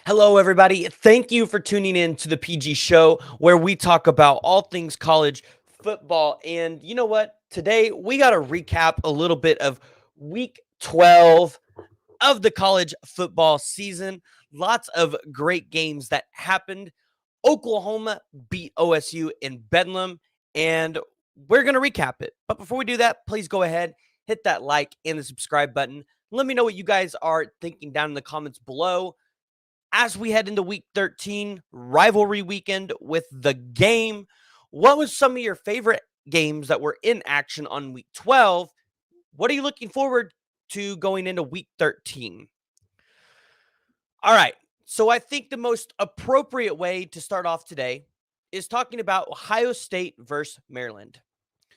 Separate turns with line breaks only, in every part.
Hello, everybody. Thank you for tuning in to the PG Show, where we talk about all things college football. And you know what? Today, we got to recap a little bit of week 12 of the college football season. Lots of great games that happened. Oklahoma beat OSU in Bedlam, and we're going to recap it. But before we do that, please go ahead, hit that like and the subscribe button. Let me know what you guys are thinking down in the comments below as we head into week 13, rivalry weekend with the game. What was some of your favorite games that were in action on week 12? What are you looking forward to going into week 13? All right. So I think the most appropriate way to start off today is talking about Ohio State versus Maryland.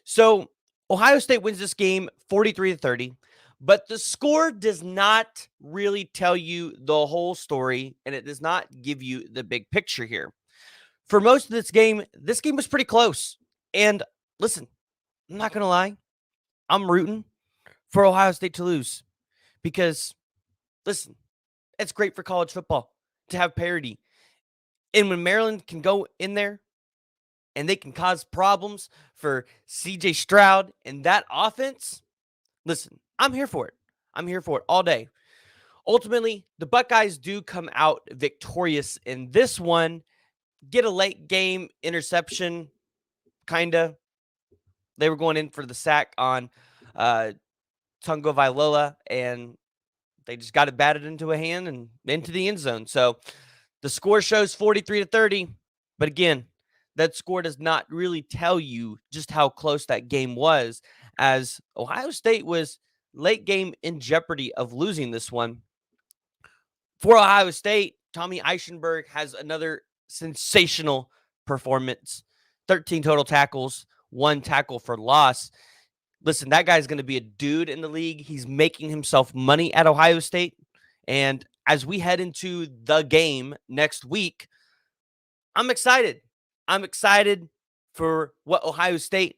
So Ohio State wins this game 43-30, but the score does not really tell you the whole story, and it does not give you the big picture here. For most of this game was pretty close. And listen, I'm not going to lie, I'm rooting for Ohio State to lose because, listen, it's great for college football to have parity. And when Maryland can go in there and they can cause problems for CJ Stroud and that offense, listen, I'm here for it. I'm here for it all day. Ultimately, the Buckeyes do come out victorious in this one, get a late game interception, kind of. They were going in for the sack on Tungo Vailoa, and they just got it batted into a hand and into the end zone. So the score shows 43-30, but again, that score does not really tell you just how close that game was, as Ohio State was late game in jeopardy of losing this one. For Ohio State, Tommy Eichenberg has another sensational performance. 13 total tackles, 1 tackle for loss. Listen, that guy's going to be a dude in the league. He's making himself money at Ohio State. And as we head into the game next week, I'm excited. I'm excited for what Ohio State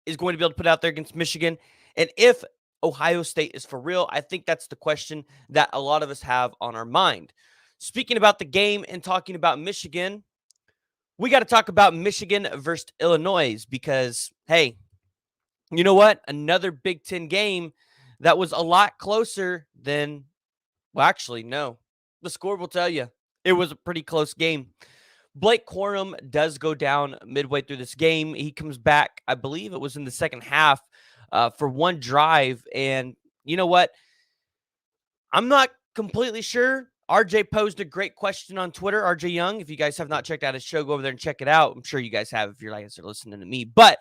is going to be able to put out there against Michigan. And if Ohio State is for real, I think that's the question that a lot of us have on our mind. Speaking about the game and talking about Michigan, we got to talk about Michigan versus Illinois because, hey, you know what? Another Big Ten game that was a lot closer than, well, actually, no. The score will tell you. It was a pretty close game. Blake Corum does go down midway through this game. He comes back, I believe it was in the second half, for one drive. And you know what? I'm not completely sure. RJ posed a great question on Twitter, RJ Young. If you guys have not checked out his show, go over there and check it out. I'm sure you guys have if you're like listening to me. But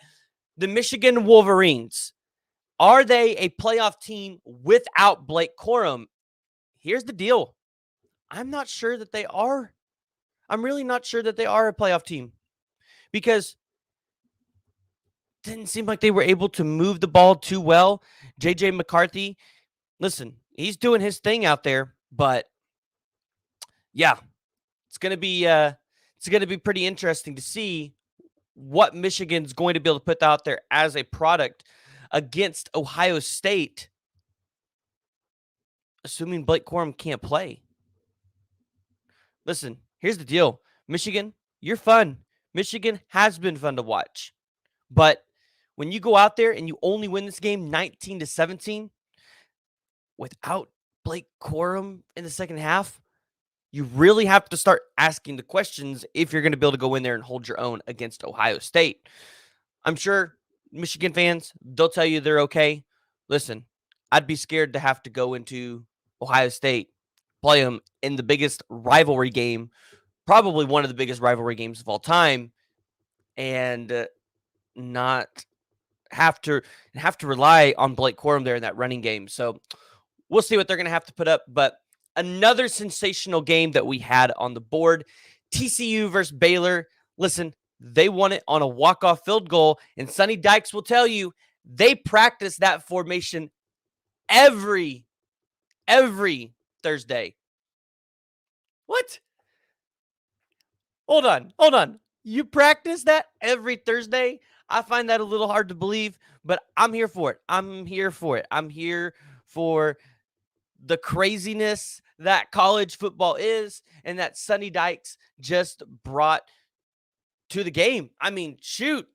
the Michigan Wolverines, are they a playoff team without Blake Corum? Here's the deal. I'm not sure that they are. I'm really not sure that they are a playoff team because it didn't seem like they were able to move the ball too well. JJ McCarthy, listen, he's doing his thing out there, but yeah, it's gonna be pretty interesting to see what Michigan's going to be able to put out there as a product against Ohio State, assuming Blake Corum can't play. Listen, here's the deal. Michigan, you're fun. Michigan has been fun to watch. But when you go out there and you only win this game 19-17 without Blake Corum in the second half, you really have to start asking the questions if you're going to be able to go in there and hold your own against Ohio State. I'm sure Michigan fans, they'll tell you they're okay. Listen, I'd be scared to have to go into Ohio State, play them in the biggest rivalry game, probably one of the biggest rivalry games of all time, and not have to rely on Blake Corum there in that running game. So we'll see what they're going to have to put up. But another sensational game that we had on the board, TCU versus Baylor. Listen, they won it on a walk-off field goal, and Sonny Dykes will tell you they practice that formation every Thursday. What? Hold on. You practice that every Thursday? I find that a little hard to believe, but I'm here for it. I'm here for the craziness that college football is and that Sonny Dykes just brought to the game. I mean, shoot.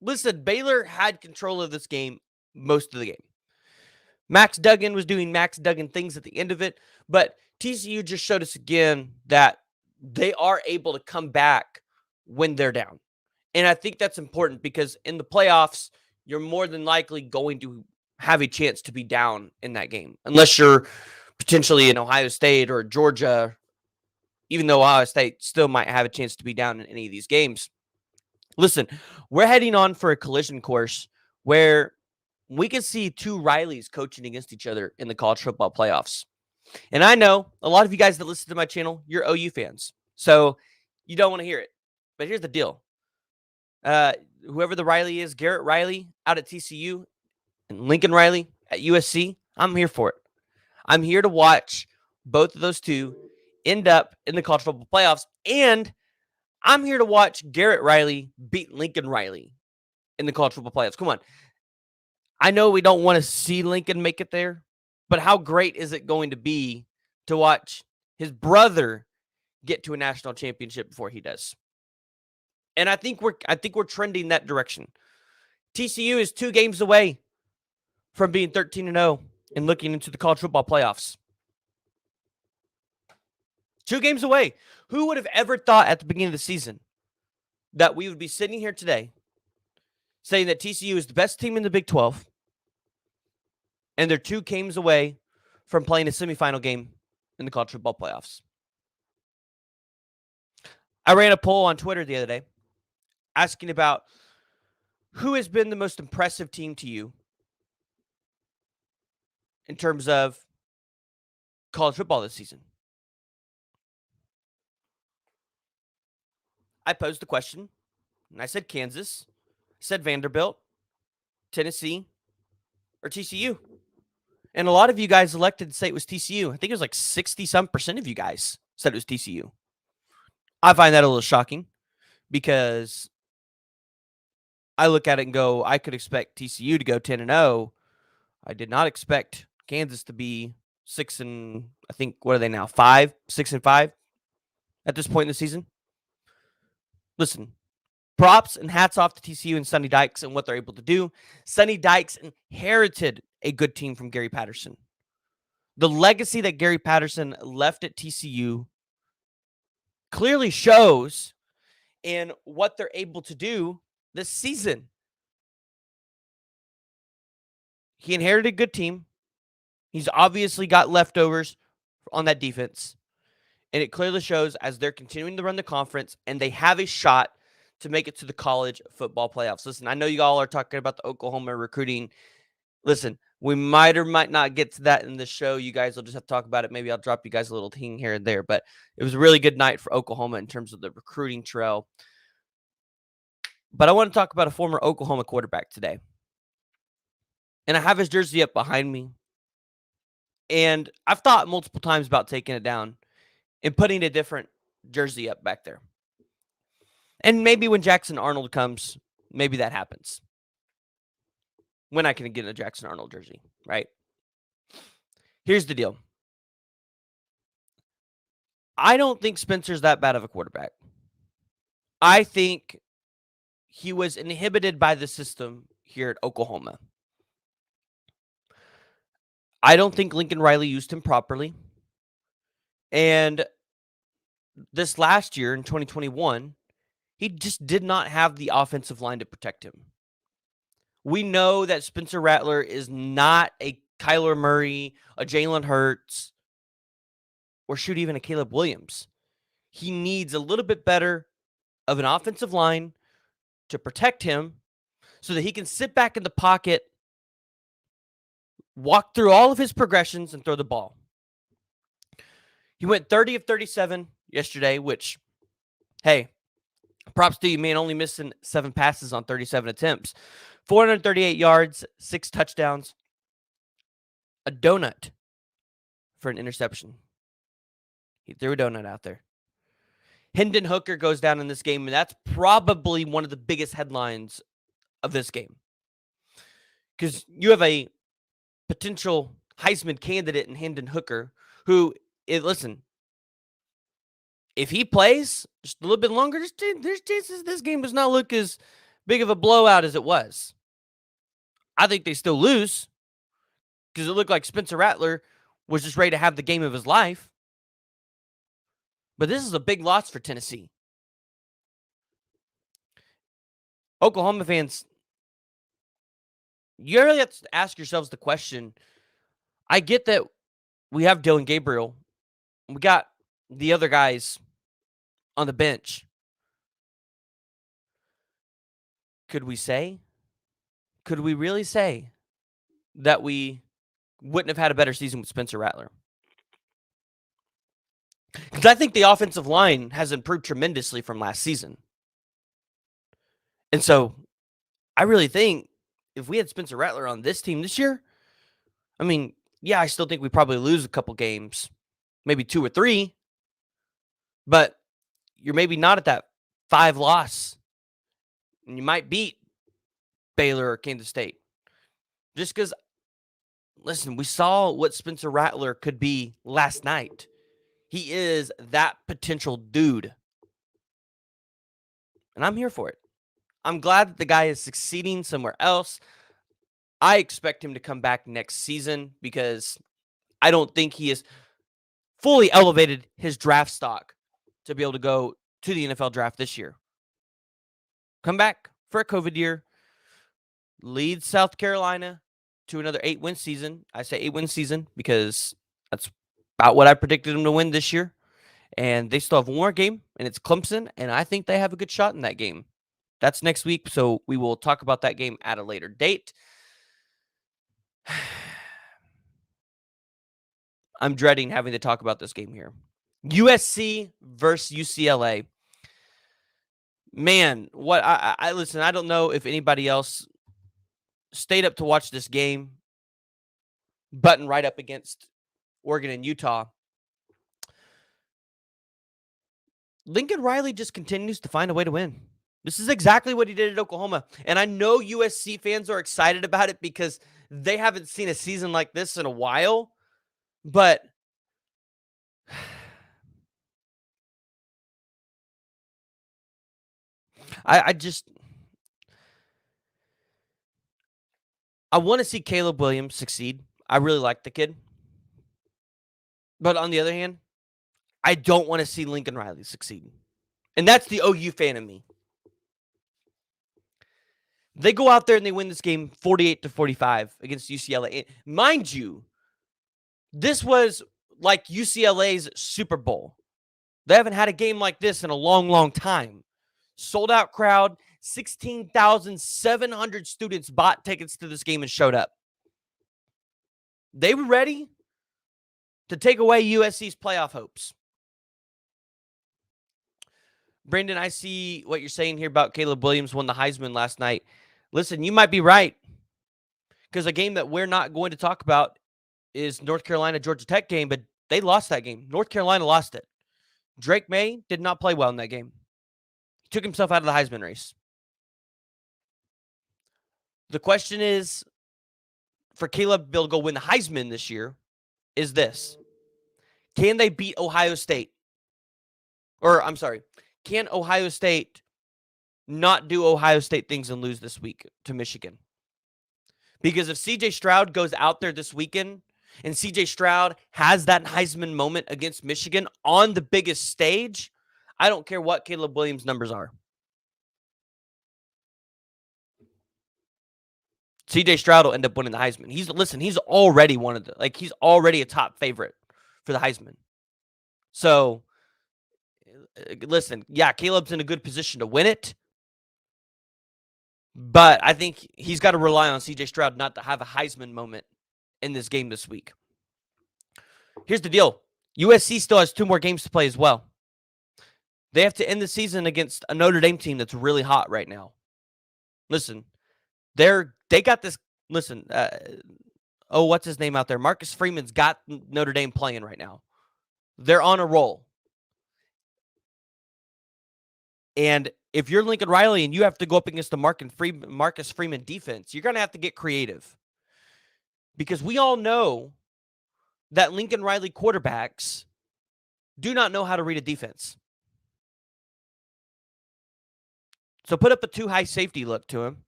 Listen, Baylor had control of this game most of the game. Max Duggan was doing Max Duggan things at the end of it, but TCU just showed us again that they are able to come back when they're down. And I think that's important because in the playoffs, you're more than likely going to have a chance to be down in that game, unless you're potentially in Ohio State or Georgia, even though Ohio State still might have a chance to be down in any of these games. Listen, we're heading on for a collision course where we can see two Rileys coaching against each other in the college football playoffs. And I know a lot of you guys that listen to my channel, you're OU fans. So you don't want to hear it. But here's the deal. Whoever the Riley is, Garrett Riley out at TCU and Lincoln Riley at USC, I'm here for it. I'm here to watch both of those two end up in the college football playoffs. And I'm here to watch Garrett Riley beat Lincoln Riley in the college football playoffs. Come on. I know we don't want to see Lincoln make it there, but how great is it going to be to watch his brother get to a national championship before he does? And I think we're trending that direction. TCU is 2 games away from being 13-0 and looking into the college football playoffs. 2 games away. Who would have ever thought at the beginning of the season that we would be sitting here today saying that TCU is the best team in the Big 12 and they're 2 games away from playing a semifinal game in the college football playoffs? I ran a poll on Twitter the other day asking about who has been the most impressive team to you in terms of college football this season. I posed the question, and I said Kansas, said Vanderbilt, Tennessee, or TCU. And a lot of you guys elected to say it was TCU. I think it was like 60-some% of you guys said it was TCU. I find that a little shocking because I look at it and go, I could expect TCU to go 10-0. I did not expect Kansas to be 6 and I think what are they now? 5, 6-5 at this point in the season. Listen, props and hats off to TCU and Sonny Dykes and what they're able to do. Sonny Dykes inherited a good team from Gary Patterson. The legacy that Gary Patterson left at TCU clearly shows in what they're able to do this season. He inherited a good team. He's obviously got leftovers on that defense. And it clearly shows as they're continuing to run the conference and they have a shot to make it to the college football playoffs. Listen, I know you all are talking about the Oklahoma recruiting. Listen, we might or might not get to that in the show. You guys will just have to talk about it. Maybe I'll drop you guys a little thing here and there. But it was a really good night for Oklahoma in terms of the recruiting trail. But I want to talk about a former Oklahoma quarterback today. And I have his jersey up behind me. And I've thought multiple times about taking it down and putting a different jersey up back there. And maybe when Jackson Arnold comes, maybe that happens. When I can get a Jackson Arnold jersey, right? Here's the deal. I don't think Spencer's that bad of a quarterback. I think he was inhibited by the system here at Oklahoma. I don't think Lincoln Riley used him properly. And this last year in 2021, he just did not have the offensive line to protect him. We know that Spencer Rattler is not a Kyler Murray, a Jalen Hurts, or shoot, even a Caleb Williams. He needs a little bit better of an offensive line to protect him so that he can sit back in the pocket, walk through all of his progressions, and throw the ball. He went 30 of 37 yesterday, which, hey, props to you, man, only missing 7 passes on 37 attempts. 438 yards, 6 touchdowns, a donut for an interception. He threw a donut out there. Hendon Hooker goes down in this game, and that's probably one of the biggest headlines of this game. Because you have a potential Heisman candidate in Hendon Hooker listen, if he plays just a little bit longer, there's chances this game does not look as big of a blowout as it was. I think they still lose because it looked like Spencer Rattler was just ready to have the game of his life. But this is a big loss for Tennessee. Oklahoma fans, you really have to ask yourselves the question. I get that we have Dylan Gabriel. We got the other guys on the bench. Could we really say that we wouldn't have had a better season with Spencer Rattler? Because I think the offensive line has improved tremendously from last season. And so I really think if we had Spencer Rattler on this team this year, I mean, yeah, I still think we probably lose a couple games, maybe 2 or 3, but you're maybe not at that 5 loss. And you might beat Baylor or Kansas State. Just because, listen, we saw what Spencer Rattler could be last night. He is that potential dude. And I'm here for it. I'm glad that the guy is succeeding somewhere else. I expect him to come back next season because I don't think he has fully elevated his draft stock to be able to go to the NFL draft this year. Come back for a COVID year, lead South Carolina to another 8-win season. I say 8-win season because that's about what I predicted them to win this year. And they still have one more game, and it's Clemson, and I think they have a good shot in that game. That's next week, so we will talk about that game at a later date. I'm dreading having to talk about this game here. USC versus UCLA. Man, what I listen, I don't know if anybody else stayed up to watch this game, button right up against Oregon and Utah. Lincoln Riley just continues to find a way to win. This is exactly what he did at Oklahoma. And I know USC fans are excited about it because they haven't seen a season like this in a while. But I want to see Caleb Williams succeed. I really like the kid. But on the other hand, I don't want to see Lincoln Riley succeed. And that's the OU fan in me. They go out there and they win this game 48-45 against UCLA. And mind you, this was like UCLA's Super Bowl. They haven't had a game like this in a long, long time. Sold out crowd, 16,700 students bought tickets to this game and showed up. They were ready to take away USC's playoff hopes. Brandon, I see what you're saying here about Caleb Williams won the Heisman last night. Listen, you might be right. Because a game that we're not going to talk about is North Carolina Georgia Tech game, but they lost that game. North Carolina lost it. Drake May did not play well in that game. He took himself out of the Heisman race. The question is, for Caleb to be able to go win the Heisman this year, is this. Can they beat Ohio State? Or, I'm sorry, can Ohio State not do Ohio State things and lose this week to Michigan? Because if C.J. Stroud goes out there this weekend and C.J. Stroud has that Heisman moment against Michigan on the biggest stage, I don't care what Caleb Williams' numbers are. C.J. Stroud will end up winning the Heisman. He's already one of the, he's already a top favorite for the Heisman. So, listen, yeah, Caleb's in a good position to win it. But I think he's got to rely on C.J. Stroud not to have a Heisman moment in this game this week. Here's the deal. USC still has 2 more games to play as well. They have to end the season against a Notre Dame team that's really hot right now. Listen, they got this. Listen, what's his name out there? Marcus Freeman's got Notre Dame playing right now. They're on a roll. And if you're Lincoln Riley and you have to go up against the Marcus Freeman defense, you're going to have to get creative. Because we all know that Lincoln Riley quarterbacks do not know how to read a defense. So put up a too high safety look to him.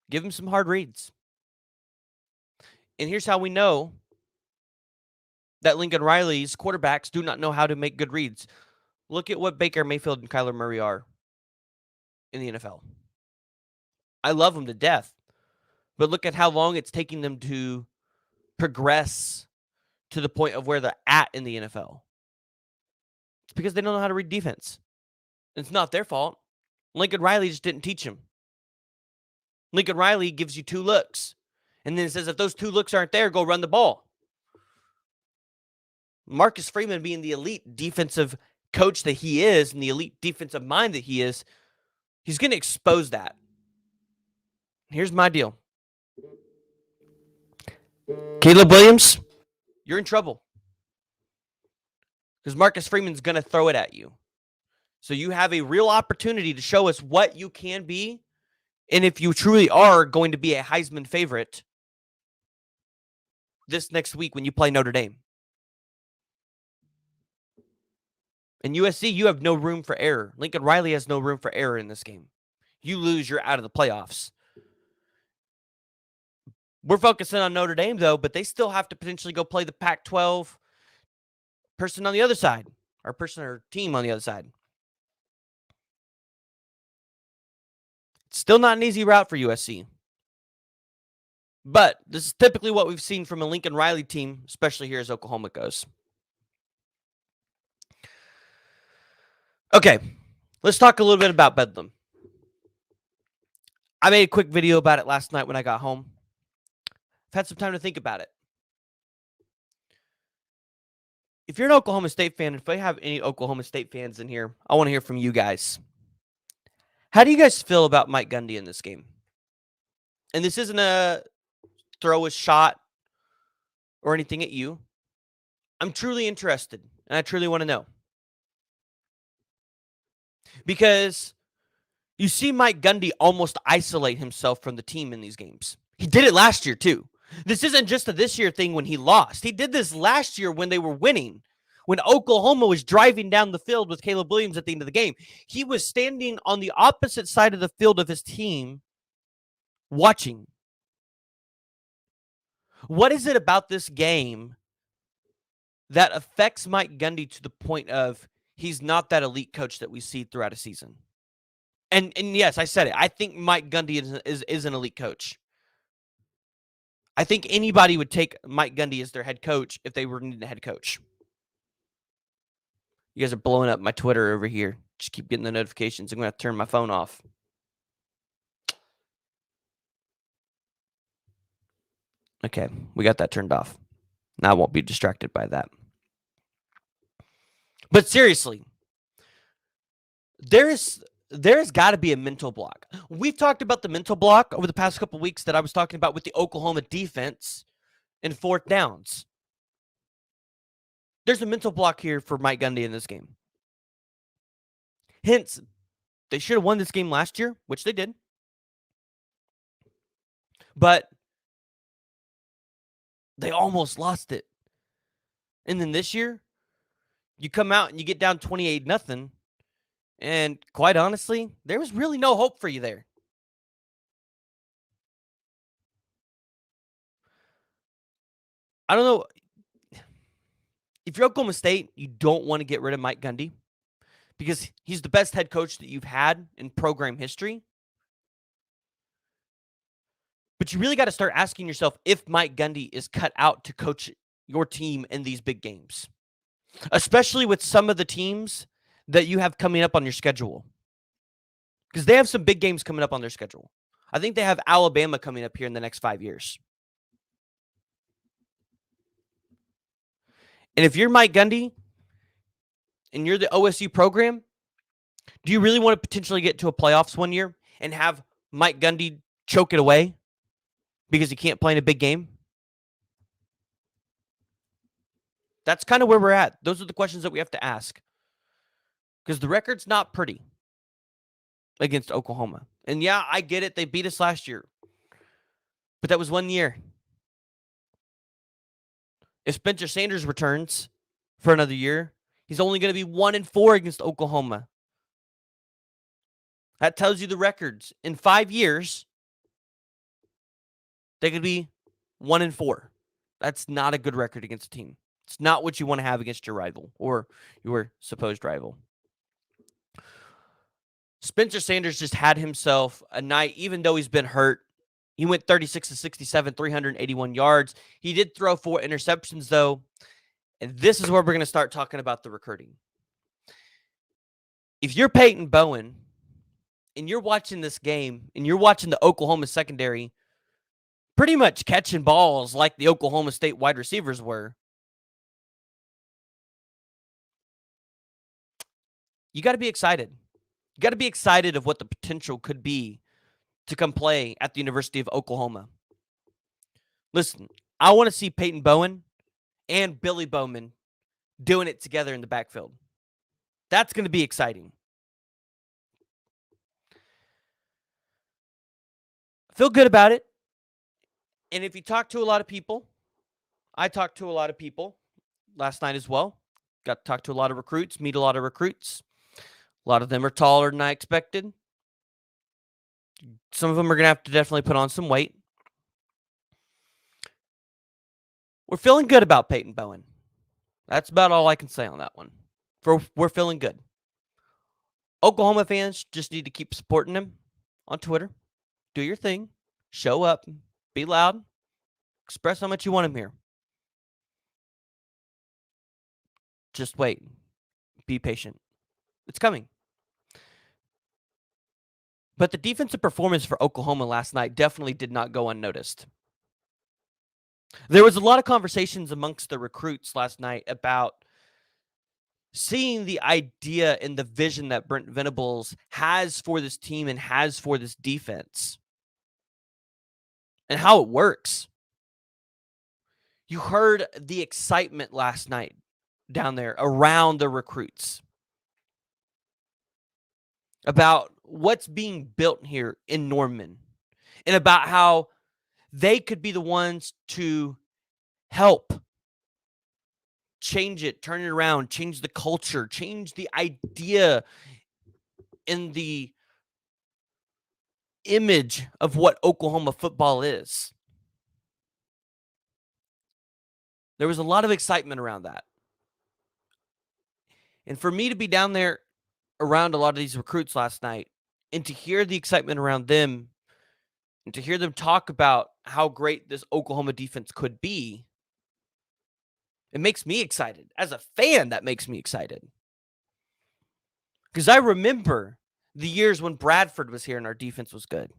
Give him some hard reads. And here's how we know that Lincoln Riley's quarterbacks do not know how to make good reads. Look at what Baker Mayfield and Kyler Murray are in the NFL. I love them to death, but look at how long it's taking them to progress to the point of where they're at in the NFL. It's because they don't know how to read defense. It's not their fault. Lincoln Riley just didn't teach them. Lincoln Riley gives you 2 looks, and then it says if those 2 looks aren't there, go run the ball. Marcus Freeman, being the elite defensive coach that he is and the elite defensive mind that he is, he's going to expose that. Here's my deal. Caleb Williams, you're in trouble. Because Marcus Freeman's going to throw it at you. So you have a real opportunity to show us what you can be, and if you truly are going to be a Heisman favorite this next week when you play Notre Dame. In USC, you have no room for error. Lincoln Riley has no room for error in this game. You lose, you're out of the playoffs. We're focusing on Notre Dame, though, but they still have to potentially go play the Pac-12 person on the other side, or person or team on the other side. It's still not an easy route for USC. But this is typically what we've seen from a Lincoln Riley team, especially here as Oklahoma goes. Okay, let's talk a little bit about Bedlam. I made a quick video about it last night when I got home. I've had some time to think about it. If you're an Oklahoma State fan, if I have any Oklahoma State fans in here, I want to hear from you guys. How do you guys feel about Mike Gundy in this game? And this isn't a throw a shot or anything at you. I'm truly interested, and I truly want to know. Because you see Mike Gundy almost isolate himself from the team in these games. He did it last year, too. This isn't just a this year thing when he lost. He did this last year when they were winning. When Oklahoma was driving down the field with Caleb Williams at the end of the game, he was standing on the opposite side of the field of his team watching. What is it about this game that affects Mike Gundy to the point of he's not that elite coach that we see throughout a season? And yes, I said it. I think Mike Gundy is an elite coach. I think anybody would take Mike Gundy as their head coach if they were needing a head coach. You guys are blowing up my Twitter over here. Just keep getting the notifications. I'm going to have to turn my phone off. Okay, we got that turned off. Now I won't be distracted by that. But seriously, there's got to be a mental block. We've talked about the mental block over the past couple weeks that I was talking about with the Oklahoma defense and 4th downs. There's a mental block here for Mike Gundy in this game. Hence, they should have won this game last year, which they did. But they almost lost it. And then this year, you come out and you get down 28-0. And quite honestly, there was really no hope for you there. I don't know. If you're Oklahoma State, you don't want to get rid of Mike Gundy because he's the best head coach that you've had in program history. But you really got to start asking yourself if Mike Gundy is cut out to coach your team in these big games, especially with some of the teams that you have coming up on your schedule, because they have some big games coming up on their schedule. I think they have Alabama coming up here in the next 5 years. And if you're Mike Gundy and you're the OSU program, do you really want to potentially get to a playoffs one year and have Mike Gundy choke it away because he can't play in a big game? That's kind of where we're at. Those are the questions that we have to ask. Because the record's not pretty against Oklahoma. And yeah, I get it. They beat us last year. But that was 1 year. If Spencer Sanders returns for another year, he's only going to be 1-4 against Oklahoma. That tells you the records. In 5 years, they could be 1-4. That's not a good record against a team. It's not what you want to have against your rival or your supposed rival. Spencer Sanders just had himself a night, even though he's been hurt. He went 36 to 67, 381 yards. He did throw 4 interceptions, though. And this is where we're going to start talking about the recruiting. If you're Peyton Bowen and you're watching this game and you're watching the Oklahoma secondary pretty much catching balls like the Oklahoma State wide receivers were, you got to be excited. You got to be excited of what the potential could be to come play at the University of Oklahoma. Listen, I want to see Peyton Bowen and Billy Bowman doing it together in the backfield. That's going to be exciting. I feel good about it. And if you talk to a lot of people, I talked to a lot of people last night as well. Got to talk to a lot of recruits, meet a lot of recruits. A lot of them are taller than I expected. Some of them are going to have to definitely put on some weight. We're feeling good about Peyton Bowen. That's about all I can say on that one. We're feeling good. Oklahoma fans just need to keep supporting him on Twitter. Do your thing. Show up. Be loud. Express how much you want him here. Just wait. Be patient. It's coming. But the defensive performance for Oklahoma last night definitely did not go unnoticed. There was a lot of conversations amongst the recruits last night about seeing the idea and the vision that Brent Venables has for this team and has for this defense and how it works. You heard the excitement last night down there around the recruits about what's being built here in Norman and about how they could be the ones to help change it, turn it around, change the culture, change the idea and the image of what Oklahoma football is. There was a lot of excitement around that. And for me to be down there around a lot of these recruits last night and to hear the excitement around them and to hear them talk about how great this Oklahoma defense could be, it makes me excited. As a fan, that makes me excited. Because I remember the years when Bradford was here and our defense was good.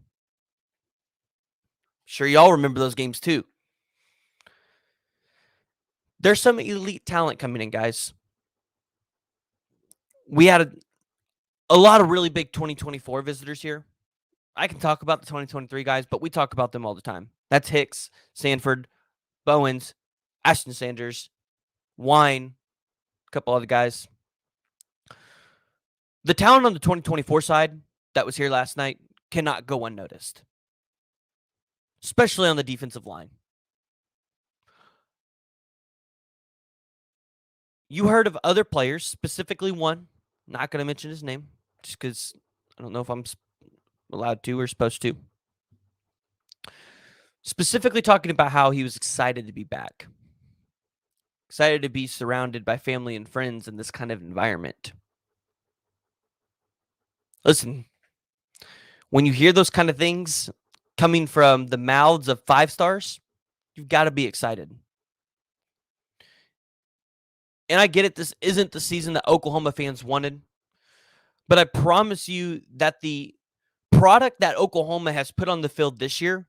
Sure, y'all remember those games too. There's some elite talent coming in, guys. We had a lot of really big 2024 visitors here. I can talk about the 2023 guys, but we talk about them all the time. That's Hicks, Sanford, Bowens, Ashton Sanders, Wine, a couple other guys. The talent on the 2024 side that was here last night cannot go unnoticed, especially on the defensive line. You heard of other players, specifically one. Not going to mention his name just because I don't know if I'm allowed to or supposed to. Specifically talking about how he was excited to be back. Excited to be surrounded by family and friends in this kind of environment. Listen, when you hear those kind of things coming from the mouths of 5 stars, you've got to be excited. And I get it, this isn't the season that Oklahoma fans wanted. But I promise you that the product that Oklahoma has put on the field this year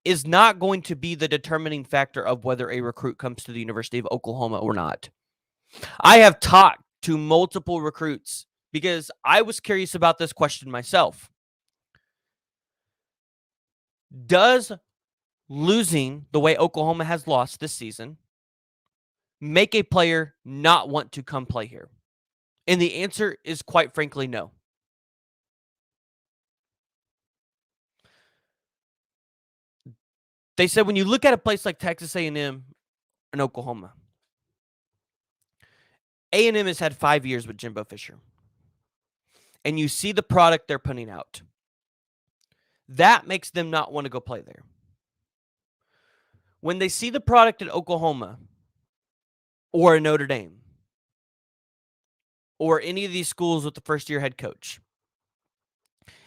is not going to be the determining factor of whether a recruit comes to the University of Oklahoma or not. I have talked to multiple recruits because I was curious about this question myself. Does losing the way Oklahoma has lost this season make a player not want to come play here? And the answer is quite frankly no. They said when you look at a place like Texas A&M in Oklahoma. A&M has had 5 years with Jimbo Fisher. And you see the product they're putting out. That makes them not want to go play there. When they see the product at Oklahoma or a Notre Dame or any of these schools with the first-year head coach,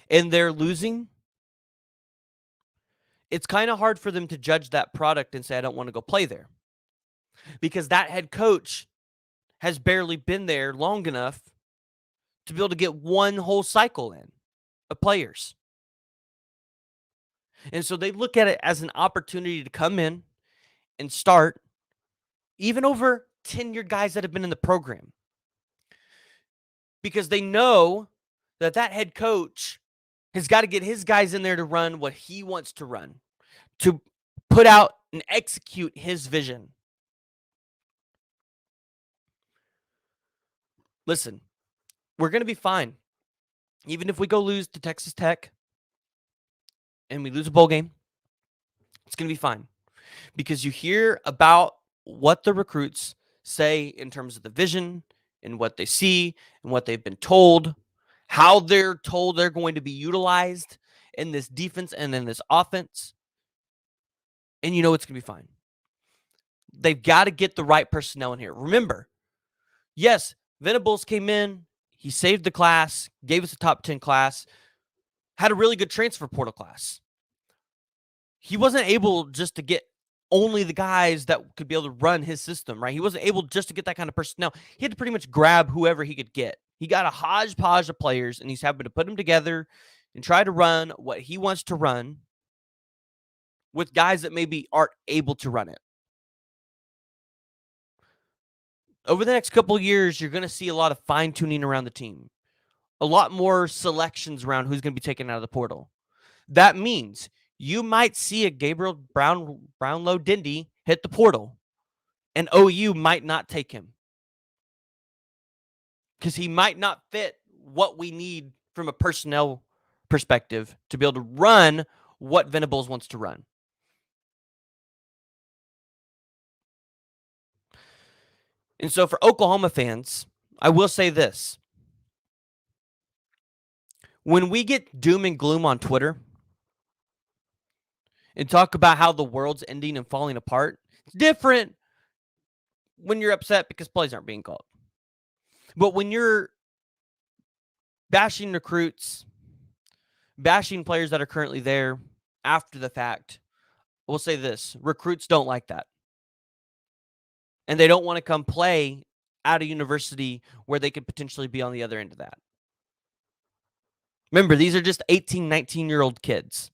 and they're losing, it's kind of hard for them to judge that product and say, I don't want to go play there. Because that head coach has barely been there long enough to be able to get one whole cycle in of players. And so they look at it as an opportunity to come in and start, even over tenured guys that have been in the program. Because they know that that head coach has got to get his guys in there to run what he wants to run, to put out and execute his vision. Listen, we're going to be fine. Even if we go lose to Texas Tech and we lose a bowl game, it's going to be fine. Because you hear about what the recruits say in terms of the vision and what they see and what they've been told, how they're told they're going to be utilized in this defense and in this offense. And you know it's going to be fine. They've got to get the right personnel in here. Remember, yes, Venables came in. He saved the class, gave us a top 10 class, had a really good transfer portal class. He wasn't able just to get only the guys that could be able to run his system, right? He wasn't able just to get that kind of personnel. He had to pretty much grab whoever he could get. He got a hodgepodge of players, and he's having to put them together and try to run what he wants to run with guys that maybe aren't able to run it. Over the next couple of years, you're going to see a lot of fine-tuning around the team. A lot more selections around who's going to be taken out of the portal. That means you might see a Gabriel Brownlow Dindy hit the portal, and OU might not take him because he might not fit what we need from a personnel perspective to be able to run what Venables wants to run. And so for Oklahoma fans, I will say this. When we get doom and gloom on Twitter and talk about how the world's ending and falling apart, it's different when you're upset because plays aren't being called. But when you're bashing recruits, bashing players that are currently there after the fact, we'll say this. Recruits don't like that. And they don't want to come play at a university where they could potentially be on the other end of that. Remember, these are just 18, 19-year-old kids.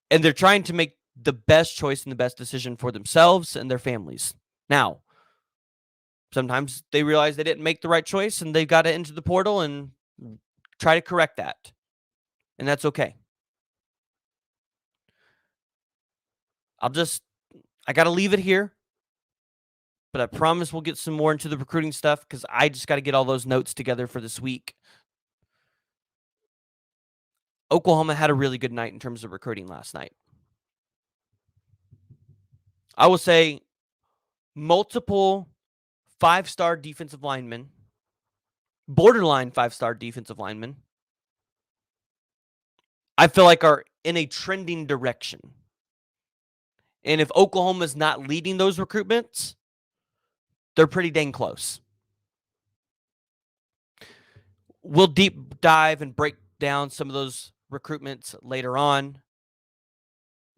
And they're trying to make the best choice and the best decision for themselves and their families. Now, sometimes they realize they didn't make the right choice and they've got to enter the portal and try to correct that. And that's okay. I got to leave it here. But I promise we'll get some more into the recruiting stuff because I just got to get all those notes together for this week. Oklahoma had a really good night in terms of recruiting last night. I will say multiple 5-star defensive linemen, borderline 5-star defensive linemen, I feel like are in a trending direction. And if Oklahoma's not leading those recruitments, they're pretty dang close. We'll deep dive and break down some of those recruitments later on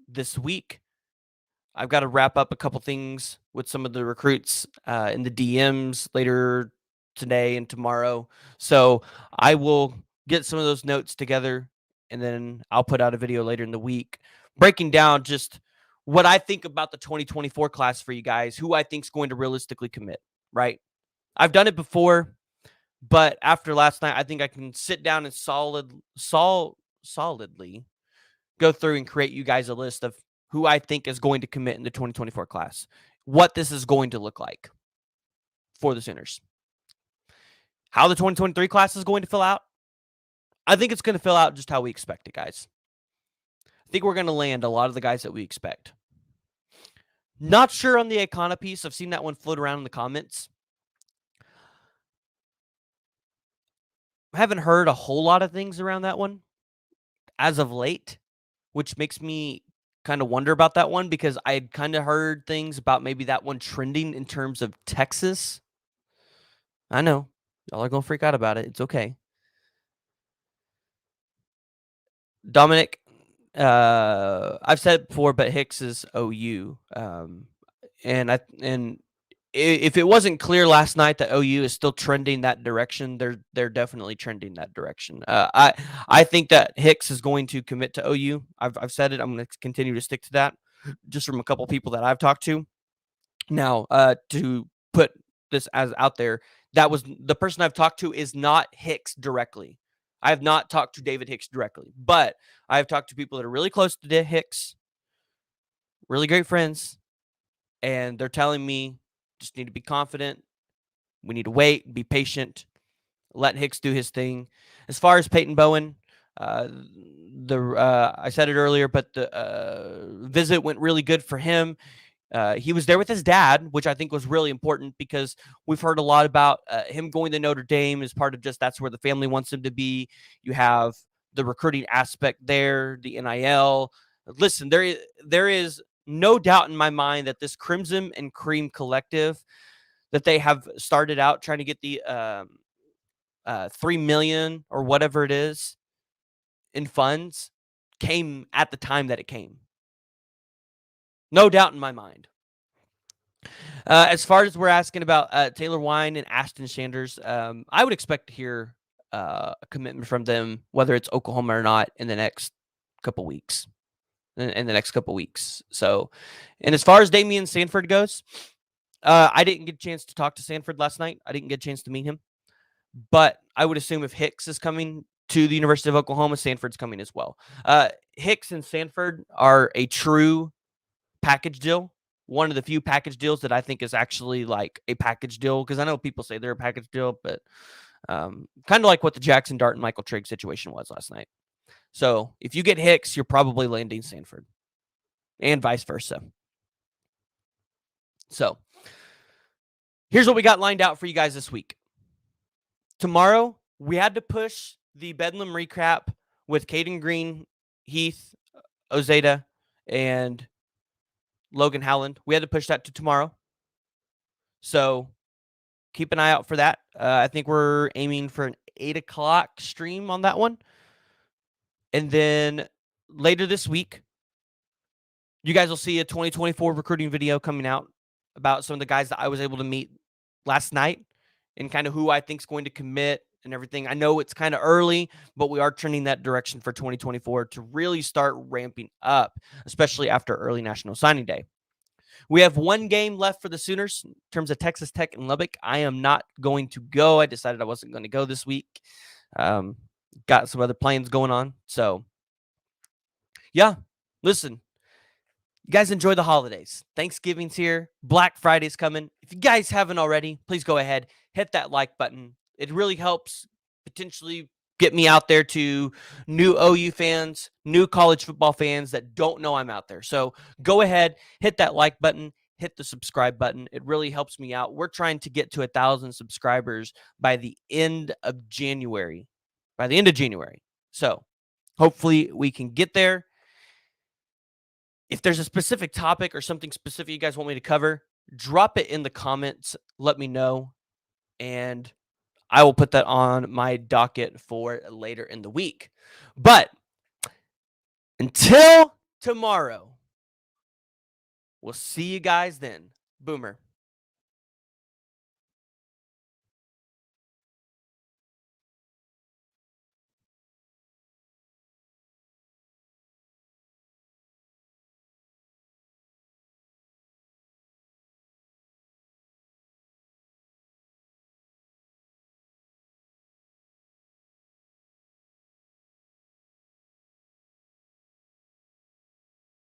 this week. I've got to wrap up a couple things with some of the recruits in the DMs later today and tomorrow. So I will get some of those notes together, and then I'll put out a video later in the week breaking down just what I think about the 2024 class for you guys, who I think is going to realistically commit, right? I've done it before, but after last night, I think I can sit down and solidly go through and create you guys a list of who I think is going to commit in the 2024 class, what this is going to look like for the Sooners. How the 2023 class is going to fill out, I think it's going to fill out just how we expect it, guys. I think we're going to land a lot of the guys that we expect. Not sure on the Icona piece. I've seen that one float around in the comments. I haven't heard a whole lot of things around that one as of late, which makes me kind of wonder about that one because I had kind of heard things about maybe that one trending in terms of Texas. I know. Y'all are going to freak out about it. It's okay. Dominic, I've said it before, but Hicks is OU. And if it wasn't clear last night that OU is still trending that direction, they're definitely trending that direction. I think that Hicks is going to commit to OU. I've said it. I'm going to continue to stick to that. Just from a couple people that I've talked to. Now, to put this as out there, that was the person I've talked to is not Hicks directly. I have not talked to David Hicks directly, but I have talked to people that are really close to Hicks, really great friends, and they're telling me just need to be confident. We need to wait, be patient, let Hicks do his thing. As far as Peyton Bowen, I said it earlier, but the visit went really good for him. He was there with his dad, which I think was really important because we've heard a lot about him going to Notre Dame as part of just that's where the family wants him to be. You have the recruiting aspect there, the NIL. Listen, there is no doubt in my mind that this Crimson and Cream collective that they have started out trying to get the 3 million or whatever it is in funds came at the time that it came. No doubt in my mind. As far as we're asking about Taylor Wine and Ashton Sanders, I would expect to hear a commitment from them, whether it's Oklahoma or not, in the next couple weeks. In the next couple weeks. So, and as far as Damian Sanford goes, I didn't get a chance to talk to Sanford last night. I didn't get a chance to meet him, but I would assume if Hicks is coming to the University of Oklahoma, Sanford's coming as well. Hicks and Sanford are a true package deal. One of the few package deals that I think is actually like a package deal because I know people say they're a package deal, but kind of like what the Jackson Dart and Michael Trigg situation was last night. So if you get Hicks, you're probably landing Sanford and vice versa. So here's what we got lined out for you guys this week. Tomorrow, we had to push the Bedlam recap with Caden Green, Heath, Ozeda, and Logan Howland. We had to push that to tomorrow. So keep an eye out for that. I think we're aiming for an 8 o'clock stream on that one. And then later this week, you guys will see a 2024 recruiting video coming out about some of the guys that I was able to meet last night and kind of who I think is going to commit and everything. I know it's kind of early, but we are trending that direction for 2024 to really start ramping up, especially after early National Signing Day. We have one game left for the Sooners in terms of Texas Tech and Lubbock. I am not going to go. I decided I wasn't going to go this week. Got some other plans going on. So, yeah, listen, you guys enjoy the holidays. Thanksgiving's here. Black Friday's coming. If you guys haven't already, please go ahead, hit that like button. It really helps potentially get me out there to new OU fans, new college football fans that don't know I'm out there. So go ahead, hit that like button, hit the subscribe button. It really helps me out. We're trying to get to 1,000 subscribers by the end of January. So hopefully we can get there. If there's a specific topic or something specific you guys want me to cover, drop it in the comments. Let me know. And I will put that on my docket for later in the week. But until tomorrow, we'll see you guys then. Boomer.